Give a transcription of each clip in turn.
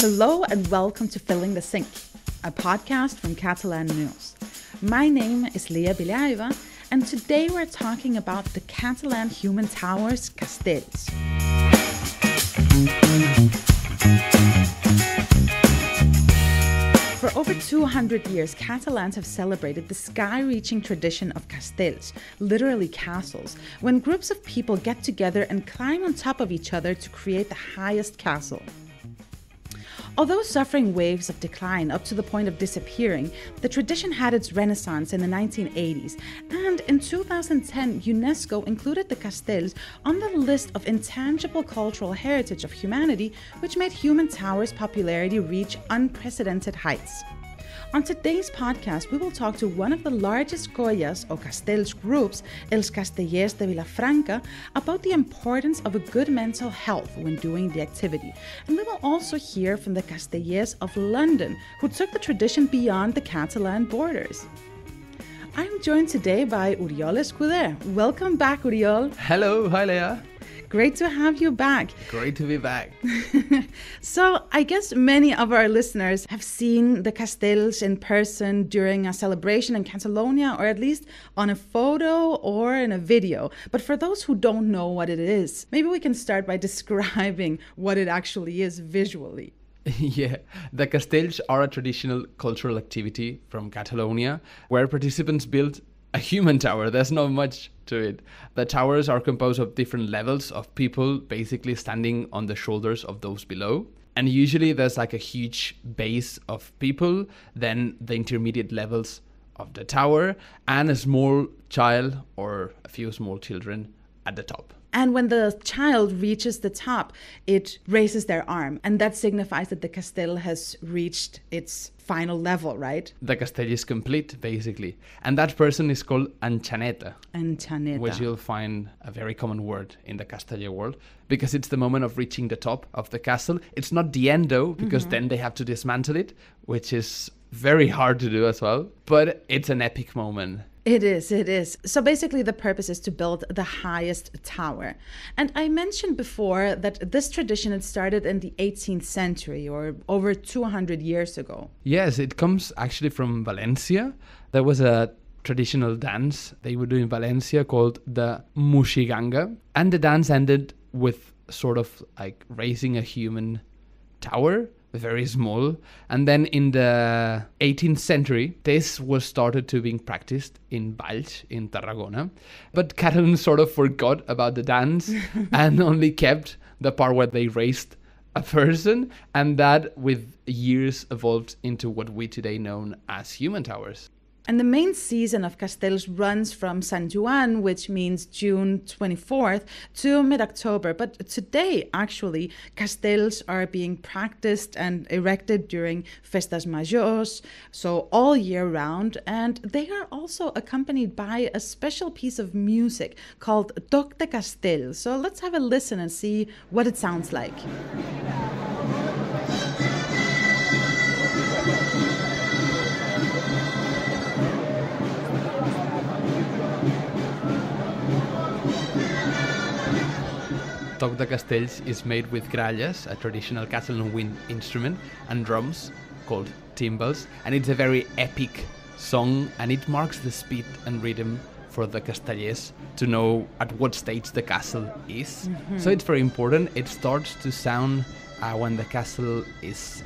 Hello and welcome to Filling the Sink, a podcast from Catalan News. My name is Lea Beliaeva, and today we're talking about the Catalan human towers, Castells. For over 200 years, Catalans have celebrated the sky-reaching tradition of castells, literally castles, when groups of people get together and climb on top of each other to create the highest castle. Although suffering waves of decline up to the point of disappearing, the tradition had its renaissance in the 1980s, and in 2010, UNESCO included the Castells on the list of intangible cultural heritage of humanity, which made human towers' popularity reach unprecedented heights. On today's podcast, we will talk to one of the largest colles or castells groups, Els Castellers de Vilafranca, about the importance of a good mental health when doing the activity. And we will also hear from the Castellers of London, who took the tradition beyond the Catalan borders. I'm joined today by Oriol Escudé. Welcome back, Oriol. Hello, hi Lea. Great to have you back. Great to be back. So I guess many of our listeners have seen the Castells in person during a celebration in Catalonia, or at least on a photo or in a video. But for those who don't know what it is, maybe we can start by describing what it actually is visually. Yeah, the Castells are a traditional cultural activity from Catalonia where participants build a human tower. There's not much to it. The towers are composed of different levels of people basically standing on the shoulders of those below. And usually there's like a huge base of people, then the intermediate levels of the tower, and a small child or a few small children at the top. And when the child reaches the top, it raises their arm. And that signifies that the castell has reached its final level, right? The castell is complete, basically. And that person is called enxaneta. Enxaneta. Which you'll find a very common word in the casteller world, because it's the moment of reaching the top of the castle. It's not the end, though, because then they have to dismantle it, which is very hard to do as well. But it's an epic moment. It is. So basically the purpose is to build the highest tower. And I mentioned before that this tradition had started in the 18th century or over 200 years ago. Yes, it comes actually from Valencia. There was a traditional dance they would do in Valencia called the Mushiganga. And the dance ended with sort of like raising a human tower, very small. And then in the 18th century, this was started to being practiced in Valls, in Tarragona. But Catalan sort of forgot about the dance and only kept the part where they raised a person. And that, with years, evolved into what we today know as human towers. And the main season of Castells runs from San Juan, which means June 24th, to mid-October. But today, actually, Castells are being practiced and erected during Festas Majors, so all year round. And they are also accompanied by a special piece of music called Toc de Castell. So let's have a listen and see what it sounds like. Toc de Castells is made with gralles, a traditional Catalan wind instrument, and drums called timbales, and it's a very epic song, and it marks the speed and rhythm for the Castellers to know at what stage the castle is. So it's very important. It starts to sound when the castle is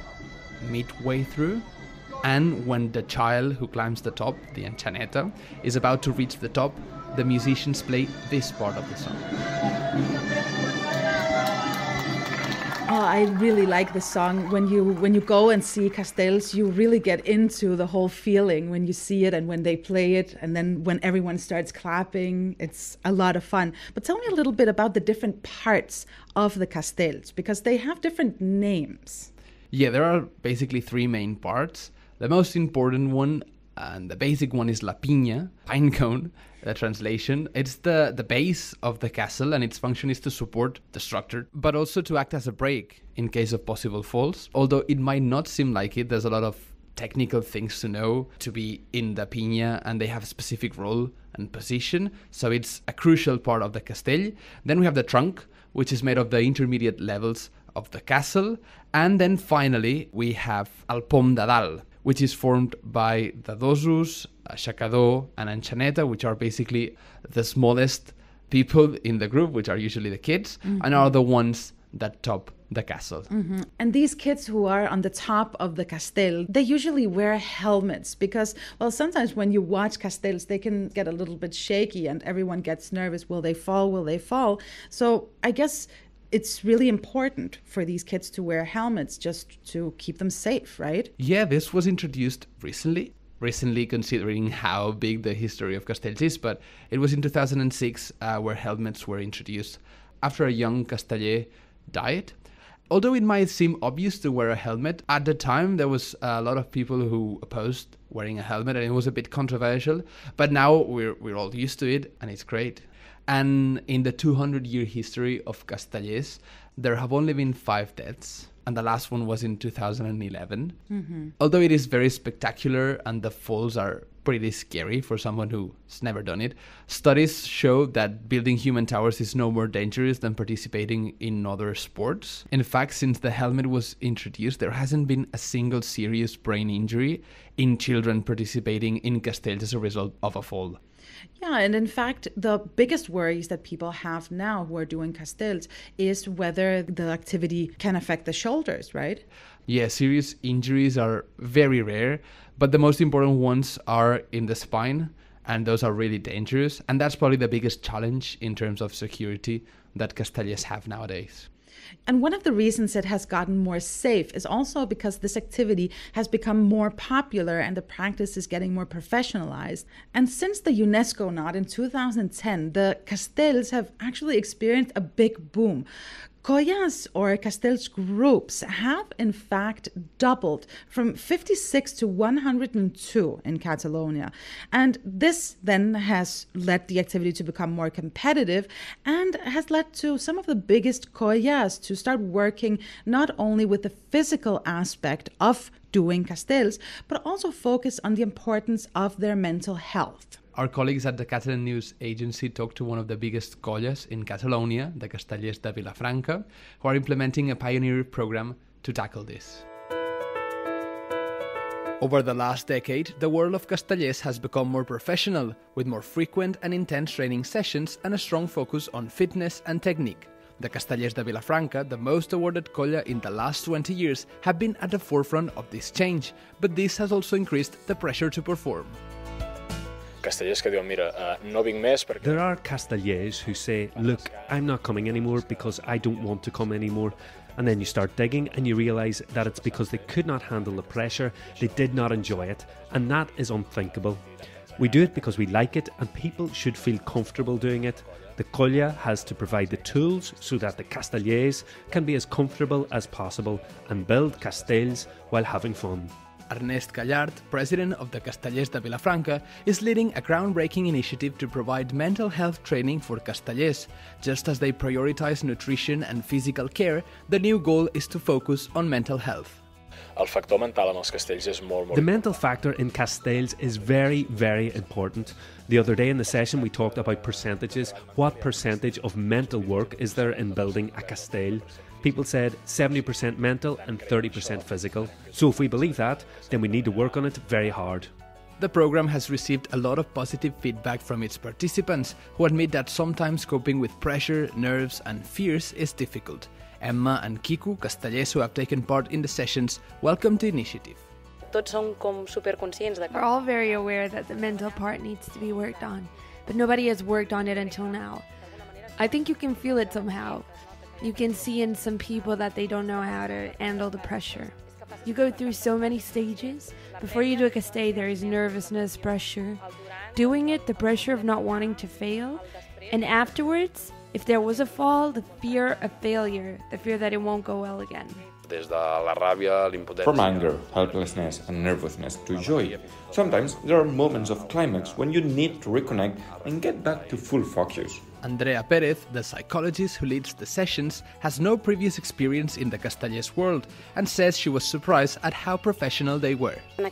midway through, and when the child who climbs the top, the enxaneta, is about to reach the top, the musicians play this part of the song. Oh, I really like the song. When you go and see Castells, you really get into the whole feeling when you see it and when they play it, and then when everyone starts clapping, it's a lot of fun. But tell me a little bit about the different parts of the Castells, because they have different names. Yeah, there are basically three main parts. The most important one and the basic one is la pinya, pine cone, the translation. It's the base of the castle, and its function is to support the structure, but also to act as a brake in case of possible falls. Although it might not seem like it, there's a lot of technical things to know to be in the pinya, and they have a specific role and position. So it's a crucial part of the castell. Then we have the trunk, which is made of the intermediate levels of the castle. And then finally, we have el pom de dalt, which is formed by the dosos, aixecador, and enxaneta, which are basically the smallest people in the group, which are usually the kids, and are the ones that top the castle. And these kids who are on the top of the castell, they usually wear helmets because, well, sometimes when you watch castells, they can get a little bit shaky and everyone gets nervous. Will they fall? Will they fall? So I guess it's really important for these kids to wear helmets just to keep them safe, right? Yeah, this was introduced recently, considering how big the history of Castells is, but it was in 2006 where helmets were introduced after a young casteller died. Although it might seem obvious to wear a helmet, at the time there was a lot of people who opposed wearing a helmet and it was a bit controversial, but now we're all used to it and it's great. And in the 200-year history of Castellers, there have only been 5 deaths, and the last one was in 2011. Although it is very spectacular and the falls are pretty scary for someone who's never done it, studies show that building human towers is no more dangerous than participating in other sports. In fact, since the helmet was introduced, there hasn't been a single serious brain injury in children participating in castells as a result of a fall. Yeah, and in fact, the biggest worries that people have now who are doing castells is whether the activity can affect the shoulders, right? Yeah, serious injuries are very rare, but the most important ones are in the spine, and those are really dangerous. And that's probably the biggest challenge in terms of security that castellers have nowadays. And one of the reasons it has gotten more safe is also because this activity has become more popular and the practice is getting more professionalized. And since the UNESCO nod in 2010, the castells have actually experienced a big boom. Colles or castells groups have in fact doubled from 56 to 102 in Catalonia. And this then has led the activity to become more competitive and has led to some of the biggest colles to start working not only with the physical aspect of doing castells, but also focus on the importance of their mental health. Our colleagues at the Catalan news agency talked to one of the biggest colles in Catalonia, the Castellers de Vilafranca, who are implementing a pioneer program to tackle this. Over the last decade, the world of castellers has become more professional, with more frequent and intense training sessions and a strong focus on fitness and technique. The Castellers de Vilafranca, the most awarded colla in the last 20 years, have been at the forefront of this change, but this has also increased the pressure to perform. There are castellers who say, look, I'm not coming anymore because I don't want to come anymore. And then you start digging and you realise that it's because they could not handle the pressure, they did not enjoy it, and that is unthinkable. We do it because we like it and people should feel comfortable doing it. The colla has to provide the tools so that the castellers can be as comfortable as possible and build castells while having fun. Ernest Callard, president of the Castellers de Vilafranca, is leading a groundbreaking initiative to provide mental health training for castellers. Just as they prioritize nutrition and physical care, the new goal is to focus on mental health. The mental factor in castells is very, very important. The other day in the session we talked about percentages. What percentage of mental work is there in building a castell? People said 70% mental and 30% physical. So if we believe that, then we need to work on it very hard. The program has received a lot of positive feedback from its participants, who admit that sometimes coping with pressure, nerves and fears is difficult. Emma and Kiku, castellers who have taken part in the sessions, welcomed the initiative. We're all very aware that the mental part needs to be worked on, but nobody has worked on it until now. I think you can feel it somehow. You can see in some people that they don't know how to handle the pressure. You go through so many stages. Before you do a castell, there is nervousness, pressure. Doing it, the pressure of not wanting to fail. And afterwards, if there was a fall, the fear of failure, the fear that it won't go well again. From anger, helplessness, and nervousness to joy. Sometimes there are moments of climax when you need to reconnect and get back to full focus. Andrea Pérez, the psychologist who leads the sessions, has no previous experience in the Castellers world and says she was surprised at how professional they were. In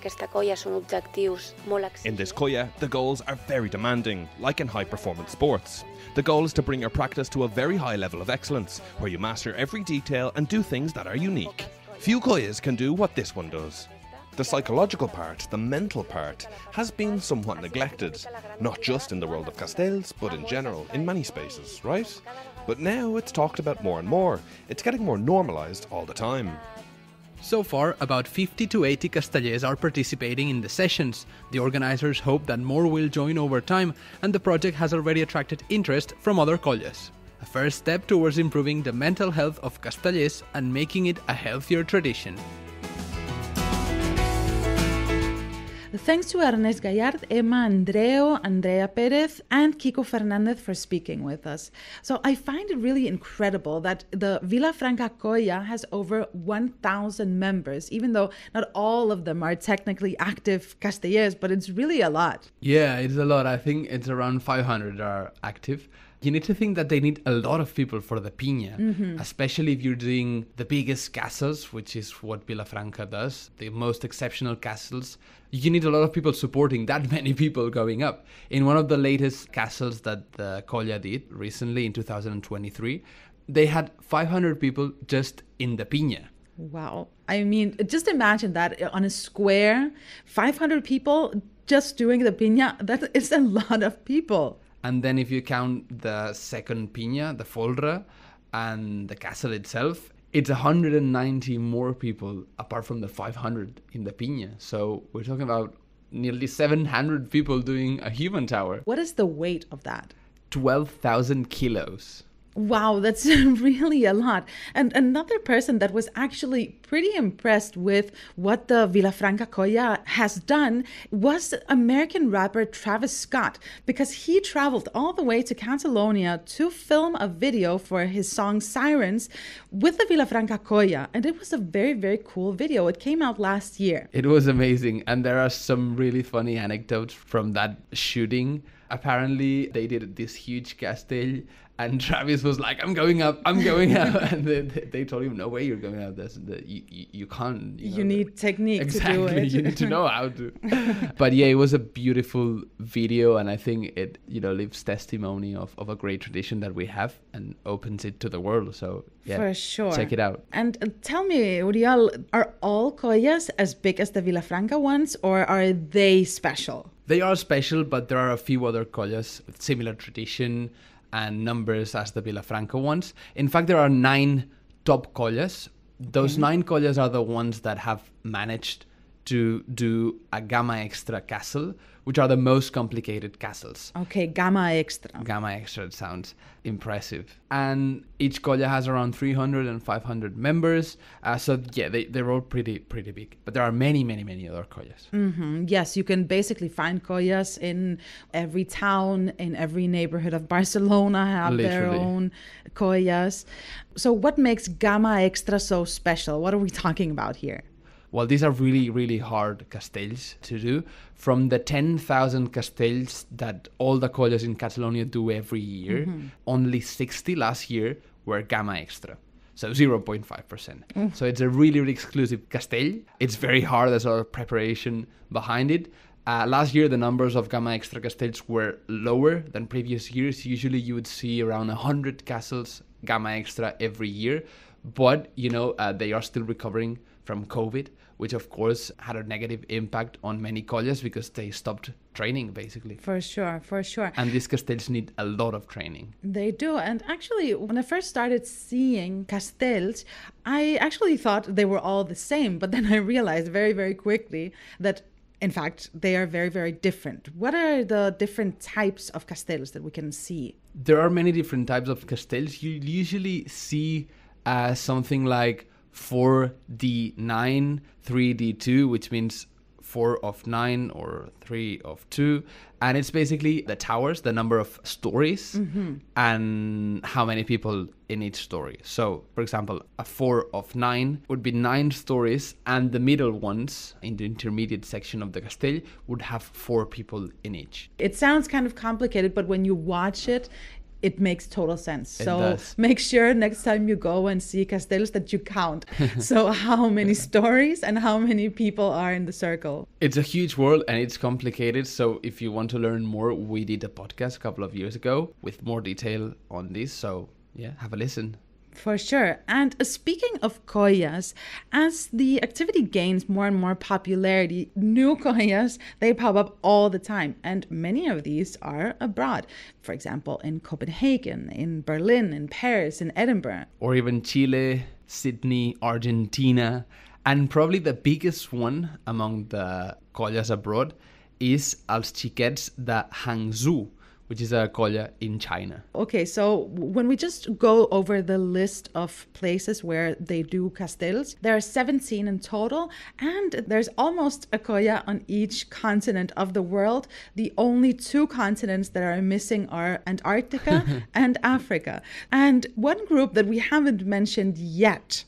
this colla, the goals are very demanding, like in high-performance sports. The goal is to bring your practice to a very high level of excellence, where you master every detail and do things that are unique. Few colles can do what this one does. The psychological part, the mental part, has been somewhat neglected, not just in the world of Castells, but in general, in many spaces, right? But now it's talked about more and more. It's getting more normalised all the time. So far, about 50 to 80 Castellers are participating in the sessions. The organisers hope that more will join over time, and the project has already attracted interest from other colles. A first step towards improving the mental health of Castellers and making it a healthier tradition. Thanks to Ernest Gallard, Emma Andreu, Andrea Perez, and Kiko Fernandez for speaking with us. So I find it really incredible that the Vilafranca colla has over 1,000 members, even though not all of them are technically active Castellers, but it's really a lot. Yeah, it's a lot. I think it's around 500 are active. You need to think that they need a lot of people for the pinya, especially if you're doing the biggest castles, which is what Vilafranca does, the most exceptional castles. You need a lot of people supporting that many people going up. In one of the latest castles that the colla did recently in 2023, they had 500 people just in the pinya. Wow. I mean, just imagine that on a square, 500 people just doing the pinya, that is a lot of people. And then if you count the second pinya, the folre, and the castle itself, it's 190 more people apart from the 500 in the pinya. So we're talking about nearly 700 people doing a human tower. What is the weight of that? 12,000 kilos. Wow, that's really a lot. And another person that was actually pretty impressed with what the Vilafranca colla has done was American rapper Travis Scott, because he traveled all the way to Catalonia to film a video for his song Sirens with the Vilafranca colla. And it was a very, very cool video. It came out last year. It was amazing. And there are some really funny anecdotes from that shooting. Apparently, they did this huge castell, and Travis was like, I'm going up. And they told him, no way you're going up. You can't. You need technique to do it. Exactly, you need to know how to. But yeah, it was a beautiful video, and I think it leaves testimony of a great tradition that we have and opens it to the world. So yeah, for sure. Check it out. And tell me, Oriol, are all collas as big as the Vilafranca ones, or are they special? They are special, but there are a few other collas with similar tradition and numbers as the Vilafranca ones. In fact, there are 9 top collas. Those 9 collas are the ones that have managed to do a gamma extra castle, which are the most complicated castles. Okay, gamma extra. Gamma extra, it sounds impressive. And each colla has around 300 and 500 members. So yeah, they're all pretty big. But there are many, many, many other collas. Mm-hmm. Yes, you can basically find collas in every town, in every neighborhood of Barcelona have their own collas. So what makes gamma extra so special? What are we talking about here? Well, these are really, really hard castells to do. From the 10,000 castells that all the colles in Catalonia do every year, only 60 last year were gamma extra. So 0.5%. So it's a really, really exclusive castell. It's very hard. There's a lot of preparation behind it. Last year, the numbers of gamma extra castells were lower than previous years. Usually you would see around 100 castles gamma extra every year. But, they are still recovering from COVID, which of course had a negative impact on many colles because they stopped training, basically. For sure. And these castells need a lot of training. They do. And actually, when I first started seeing castells, I actually thought they were all the same. But then I realized very, very quickly that, in fact, they are very, very different. What are the different types of castells that we can see? There are many different types of castells. You usually see something like 4D9, 3D2, which means 4 of 9 or 3 of 2. And it's basically the towers, the number of stories, and how many people in each story. So, for example, a 4 of 9 would be 9 stories, and the middle ones in the intermediate section of the castell would have 4 people in each. It sounds kind of complicated, but when you watch it, it makes total sense. It So does. make sure next time you go and see Castells that you count. So how many stories and how many people are in the circle. It's a huge world and it's complicated. So if you want to learn more, we did a podcast a couple of years ago with more detail on this. So yeah, have a listen. For sure. And speaking of collas, as the activity gains more and more popularity, new collas, they pop up all the time. And many of these are abroad. For example, in Copenhagen, in Berlin, in Paris, in Edinburgh. Or even Chile, Sydney, Argentina. And probably the biggest one among the collas abroad is Els Xiquets de Hangzhou, which is a colla in China. Okay, so when we just go over the list of places where they do castells, there are 17 in total, and there's almost a colla on each continent of the world. The only 2 continents that are missing are Antarctica and Africa. And one group that we haven't mentioned yet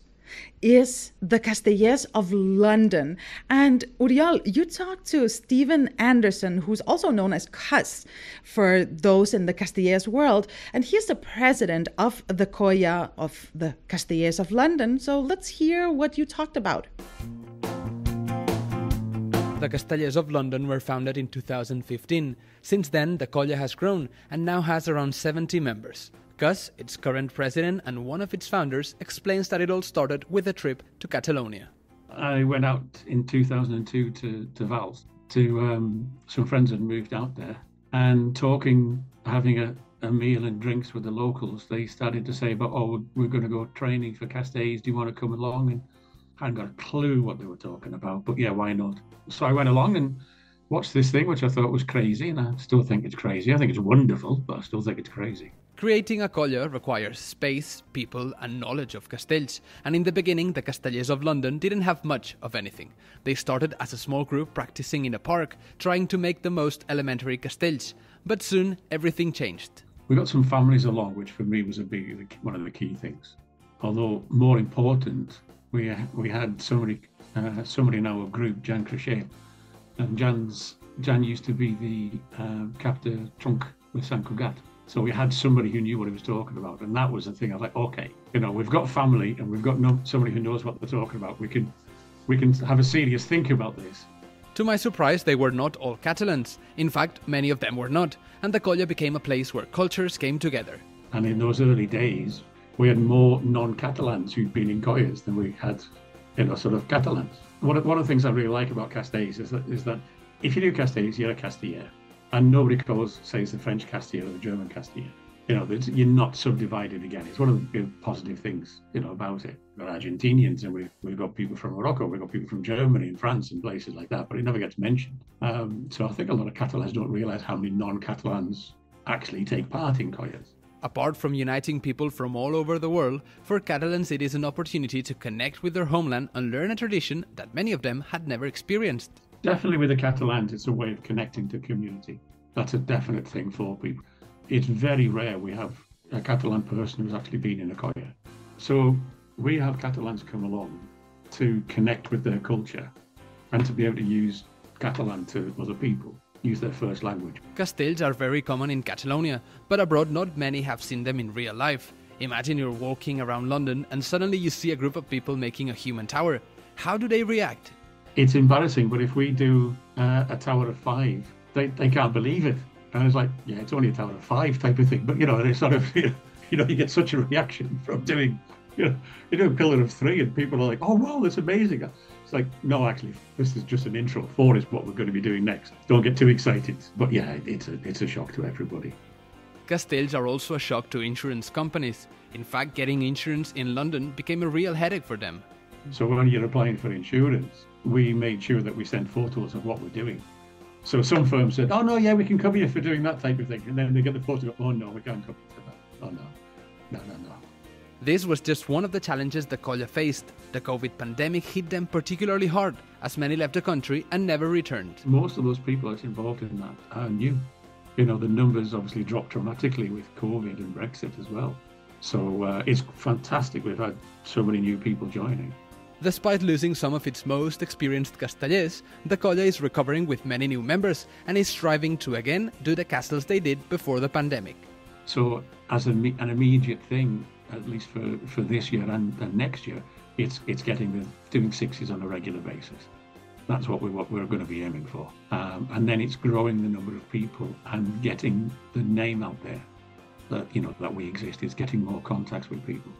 is the Castellers of London. And Oriol, you talked to Stephen Anderson, who's also known as Cuss for those in the Castellers world, and he's the president of the colla of the Castellers of London. So let's hear what you talked about. The Castellers of London were founded in 2015. Since then, the colla has grown and now has around 70 members. Cuss, its current president and one of its founders, explains that it all started with a trip to Catalonia. I went out in 2002 to Valls. Some friends had moved out there, and having a meal and drinks with the locals, they started to say about, we're going to go training for Castells, do you want to come along? And I hadn't got a clue what they were talking about, but yeah, why not? So I went along and watched this thing, which I thought was crazy, and I still think it's crazy. I think it's wonderful, but I still think it's crazy. Creating a colla requires space, people, and knowledge of castells. And in the beginning, the Castellers of London didn't have much of anything. They started as a small group practicing in a park, trying to make the most elementary castells. But soon, everything changed. We got some families along, which for me was one of the key things. Although more important, we had somebody in our group, Jan Crochet, and Jan used to be the captain trunk with Sant Cugat. So we had somebody who knew what he was talking about, and that was the thing. I was like, okay, we've got family and we've got somebody who knows what they're talking about. We can have a serious think about this. To my surprise, they were not all Catalans. In fact, many of them were not, and the colla became a place where cultures came together. And in those early days, we had more non-Catalans who'd been in collas than we had, sort of Catalans. One of the things I really like about Castells is that if you do Castells, you're a casteller. And nobody says the French casteller or the German casteller. You're not subdivided again. It's one of the positive things, about it. We've got Argentinians and we've got people from Morocco, we've got people from Germany and France and places like that, but it never gets mentioned. So I think a lot of Catalans don't realise how many non-Catalans actually take part in collas. Apart from uniting people from all over the world, for Catalans it is an opportunity to connect with their homeland and learn a tradition that many of them had never experienced. Definitely with the Catalans, it's a way of connecting to community. That's a definite thing for people. It's very rare we have a Catalan person who's actually been in a colla. So we have Catalans come along to connect with their culture and to be able to use Catalan to other people, use their first language. Castells are very common in Catalonia, but abroad not many have seen them in real life. Imagine you're walking around London and suddenly you see a group of people making a human tower. How do they react? It's embarrassing, but if we do a tower of 5, they can't believe it. And it's like, yeah, it's only a tower of 5 type of thing. But, they sort of, you get such a reaction from doing, you do a pillar of 3 and people are like, oh, wow, that's amazing. It's like, no, actually, this is just an intro. 4 is what we're going to be doing next. Don't get too excited. But yeah, it's a shock to everybody. Castells are also a shock to insurance companies. In fact, getting insurance in London became a real headache for them. So when you're applying for insurance, we made sure that we sent photos of what we're doing. So some firms said, oh, no, yeah, we can cover you for doing that type of thing. And then they get the photo, oh, no, we can't cover you for that. Oh, no. This was just one of the challenges the colla faced. The COVID pandemic hit them particularly hard, as many left the country and never returned. Most of those people that's involved in that are new. You know, the numbers obviously dropped dramatically with COVID and Brexit as well. So it's fantastic we've had so many new people joining. Despite losing some of its most experienced castellers, the colla is recovering with many new members and is striving to again do the castles they did before the pandemic. So as an immediate thing, at least for this year and next year, it's doing sixes on a regular basis. That's what we're going to be aiming for. And then it's growing the number of people and getting the name out there that we exist. It's getting more contacts with people.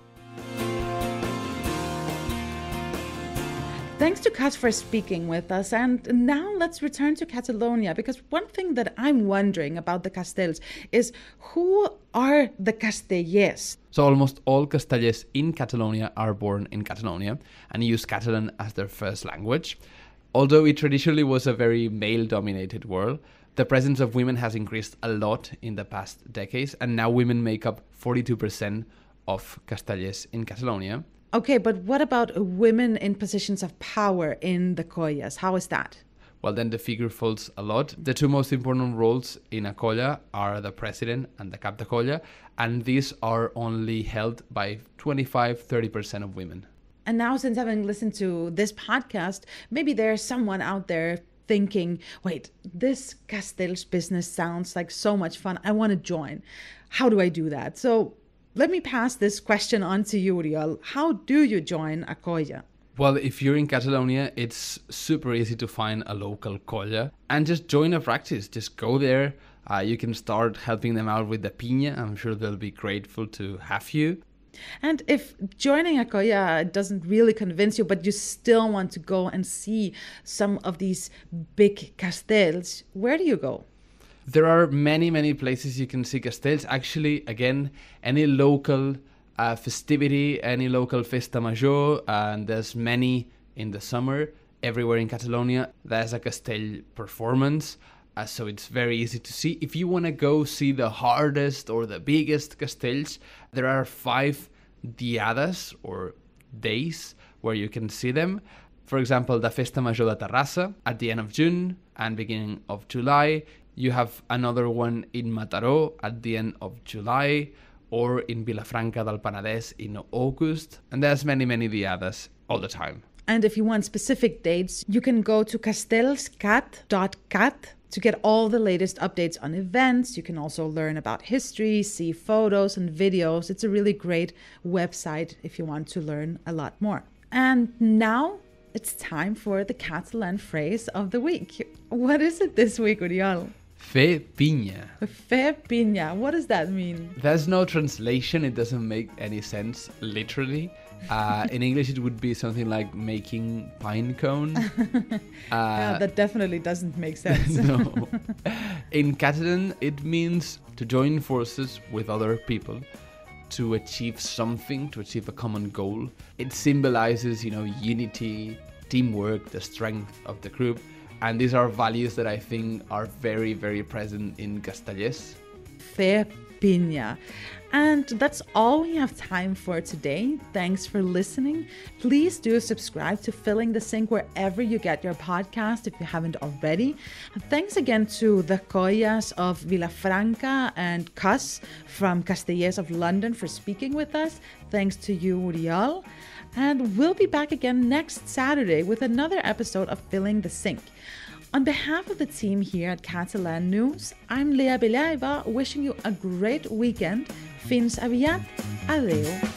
Thanks to Cuss for speaking with us. And now let's return to Catalonia, because one thing that I'm wondering about the Castells is who are the Castellers? So almost all Castellers in Catalonia are born in Catalonia and use Catalan as their first language. Although it traditionally was a very male-dominated world, the presence of women has increased a lot in the past decades, and now women make up 42% of Castellers in Catalonia. Okay, but what about women in positions of power in the colles? How is that? Well, then the figure falls a lot. The two most important roles in a colla are the president and the cap de colla, and these are only held by 25-30% of women. And now, since having listened to this podcast, maybe there's someone out there thinking, wait, this Castells business sounds like so much fun. I want to join. How do I do that? So let me pass this question on to you, Oriol. How do you join a colla? Well, if you're in Catalonia, it's super easy to find a local colla and just join a practice. Just go there. You can start helping them out with the pinya. I'm sure they'll be grateful to have you. And if joining a colla doesn't really convince you, but you still want to go and see some of these big castells, where do you go? There are many places you can see castells. Actually, again, any local festivity, any local festa major, and there's many in the summer. Everywhere in Catalonia, there's a castell performance. So it's very easy to see. If you want to go see the hardest or the biggest castells, there are 5 diades or days where you can see them. For example, the Festa Major de Terrassa at the end of June and beginning of July. You have another one in Mataró at the end of July, or in Vilafranca del Penedès in August. And there's many diades all the time. And if you want specific dates, you can go to castellscat.cat to get all the latest updates on events. You can also learn about history, see photos and videos. It's a really great website if you want to learn a lot more. And now it's time for the Catalan phrase of the week. What is it this week, Oriol? Fer pinya. Fer pinya. What does that mean? There's no translation. It doesn't make any sense, literally. In English, it would be something like making pine cone. Yeah, that definitely doesn't make sense. No. In Catalan, it means to join forces with other people to achieve something, to achieve a common goal. It symbolizes, unity, teamwork, the strength of the group. And these are values that I think are very present in Castellers. Fer pinya. And that's all we have time for today. Thanks for listening. Please do subscribe to Filling the Sink wherever you get your podcast if you haven't already. And thanks again to the Colles of Vilafranca and Cuss from Castellers of London for speaking with us. Thanks to you, Oriol. And we'll be back again next Saturday with another episode of Filling the Sink. On behalf of the team here at Catalan News, I'm Lea Beliaeva, wishing you a great weekend. Fins aviat. Adeu.